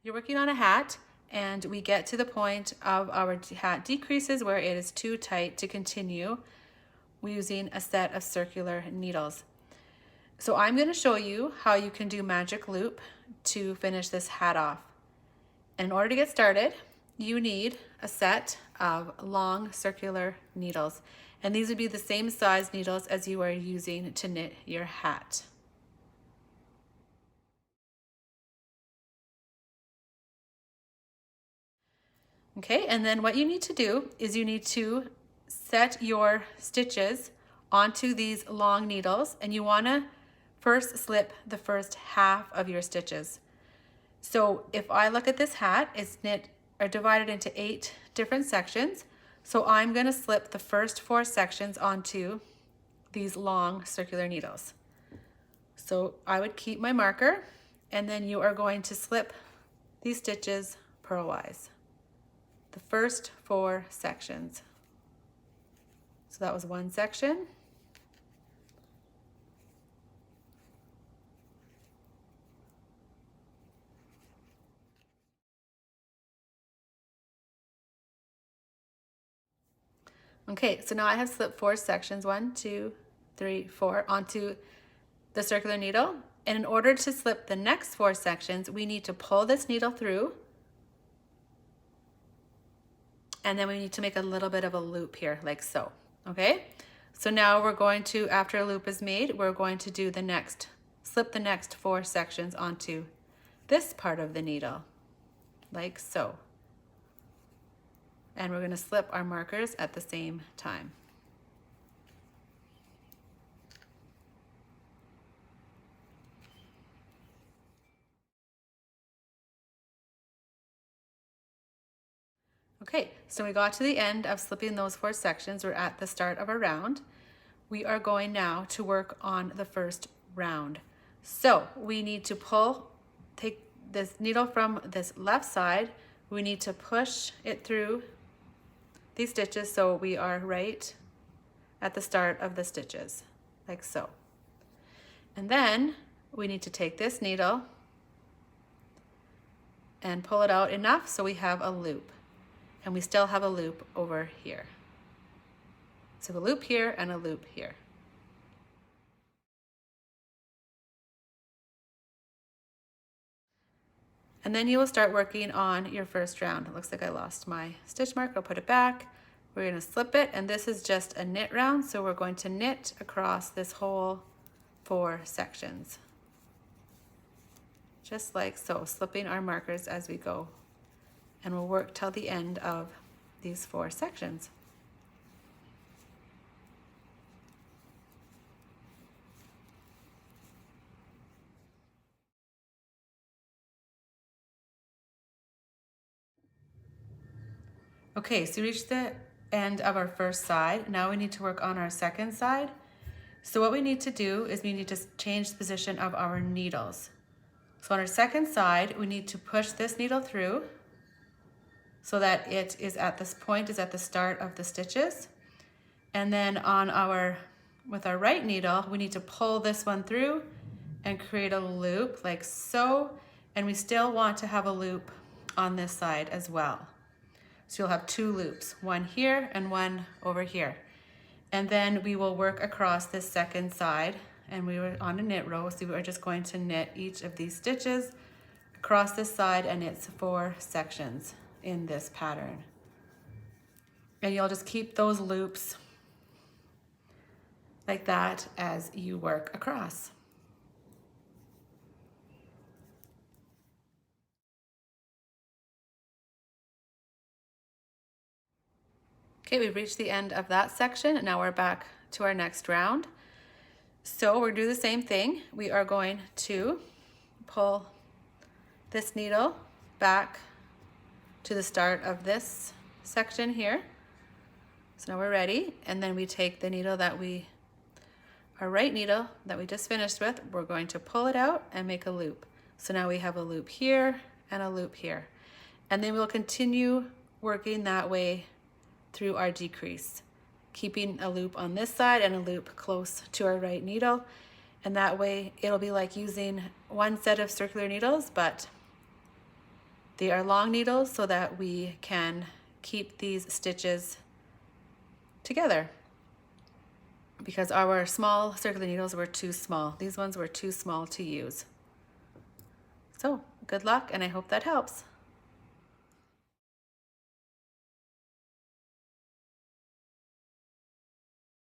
You're working on a hat and we get to the point of our hat decreases where it is too tight to continue using a set of circular needles. So I'm going to show you how you can do magic loop to finish this hat off. And in order to get started, you need a set of long circular needles. And these would be the same size needles as you are using to knit your hat. Okay, and then what you need to do is you need to set your stitches onto these long needles, and you want to first slip the first half of your stitches. So if I look at this hat, it's knit or divided into 8 different sections. So I'm going to slip the first 4 sections onto these long circular needles. So I would keep my marker, and then you are going to slip these stitches purlwise. The first 4 sections. So that was one section. Okay, so now I have slipped 4 sections, 1, 2, 3, 4, onto the circular needle. And in order to slip the next 4 sections, we need to pull this needle through. And then we need to make a little bit of a loop here, like so, okay? So now we're going to, after a loop is made, we're going to do slip the next 4 sections onto this part of the needle, like so. And we're going to slip our markers at the same time. Okay, so we got to the end of slipping those 4 sections. We're at the start of a round. We are going now to work on the first round. So we need to take this needle from this left side. We need to push it through these stitches so we are right at the start of the stitches, like so. And then we need to take this needle and pull it out enough so we have a loop. And we still have a loop over here. So a loop here and a loop here. And then you will start working on your first round. It looks like I lost my stitch mark. I'll put it back. We're going to slip it, and this is just a knit round, so we're going to knit across this whole 4 sections. Just like so, slipping our markers as we go. And we'll work till the end of these 4 sections. Okay, so we reached the end of our first side. Now we need to work on our second side. So what we need to do is we need to change the position of our needles. So on our second side, we need to push this needle through so that it is at this point, is at the start of the stitches. And then with our right needle, we need to pull this one through and create a loop like so. And we still want to have a loop on this side as well. So you'll have 2 loops, one here and one over here. And then we will work across this second side, and we were on a knit row, so we are just going to knit each of these stitches across this side, and it's 4 sections in this pattern. And you'll just keep those loops like that as you work across. Okay, we've reached the end of that section, and now we're back to our next round. So we're gonna do the same thing. We are going to pull this needle back to the start of this section here. So now we're ready, and then we take the needle our right needle that we just finished with, we're going to pull it out and make a loop. So now we have a loop here and a loop here. And then we'll continue working that way through our decrease, keeping a loop on this side and a loop close to our right needle. And that way it'll be like using one set of circular needles, but They are long needles so that we can keep these stitches together, because our small circular needles were too small. These ones were too small to use. So good luck, and I hope that helps.